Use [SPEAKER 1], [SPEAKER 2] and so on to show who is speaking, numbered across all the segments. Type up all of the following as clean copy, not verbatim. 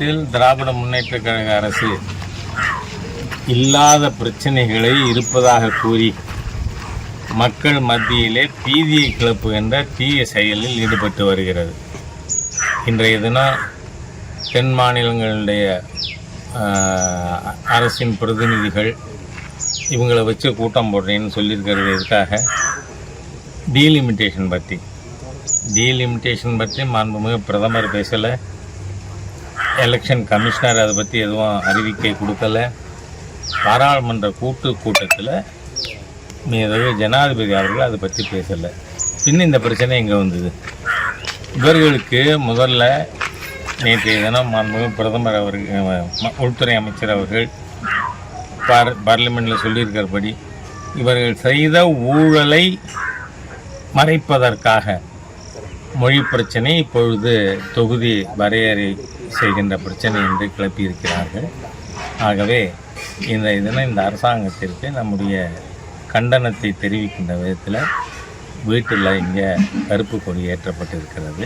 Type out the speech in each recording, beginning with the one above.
[SPEAKER 1] தமிழகத்தில் திராவிட முன்னேற்ற கழக அரசு இல்லாத பிரச்சனைகளை இருப்பதாக கூறி மக்கள் மத்தியிலே பீதியை கிளப்புகின்ற தீய செயலில் ஈடுபட்டு வருகிறது. இன்றைய தினம் தென் மாநிலங்களுடைய அரசின் பிரதிநிதிகள் இவங்களை வச்சு கூட்டம் போடுறேன்னு சொல்லியிருக்கிறது எதுக்காக? டீலிமிட்டேஷன் பற்றி மாண்புமிகு பிரதமர் பேசலை, எலெக்ஷன் கமிஷனர் அதை பற்றி எதுவும் அறிவிக்கை கொடுக்கலை, பாராளுமன்ற கூட்டத்தில் மீது ஜனாதிபதி அவர்கள் அதை பற்றி பேசலை. பின்ன இந்த பிரச்சனை எங்கே வந்தது? இவர்களுக்கு முதல்ல நேற்றைய தினம் மாண்புமிகு பிரதமர் அவர்கள், உள்துறை அமைச்சர் அவர்கள் பார்லிமெண்ட்டில் சொல்லியிருக்கிறபடி இவர்கள் செய்த ஊழலை மறைப்பதற்காக மொழி பிரச்சனை இப்பொழுது தொகுதி வரையறை செய்கின்ற பிரச்சனை என்று கிளப்பியிருக்கிறார்கள். ஆகவே இந்த அரசாங்கத்திற்கு நம்முடைய கண்டனத்தை தெரிவிக்கின்ற விதத்தில் வீட்டில் இங்கே கருப்பு கொடி ஏற்றப்பட்டிருக்கிறது.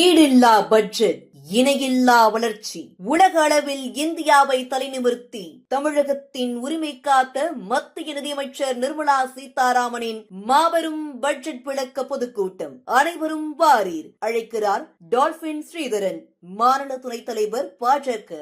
[SPEAKER 2] ஈடில்லா பட்ஜெட், இணையில்லா வளர்ச்சி, உலக அளவில் இந்தியாவை தலைநிமிர்த்தி தமிழகத்தின் உரிமை காத்த மத்திய நிதியமைச்சர் நிர்மலா சீதாராமனின் மாபெரும் பட்ஜெட் விளக்க பொதுக்கூட்டம். அனைவரும் வாரீர், அழைக்கிறார் டால்பின் ஸ்ரீதரன், மாநில துணைத் தலைவர், பாஜக.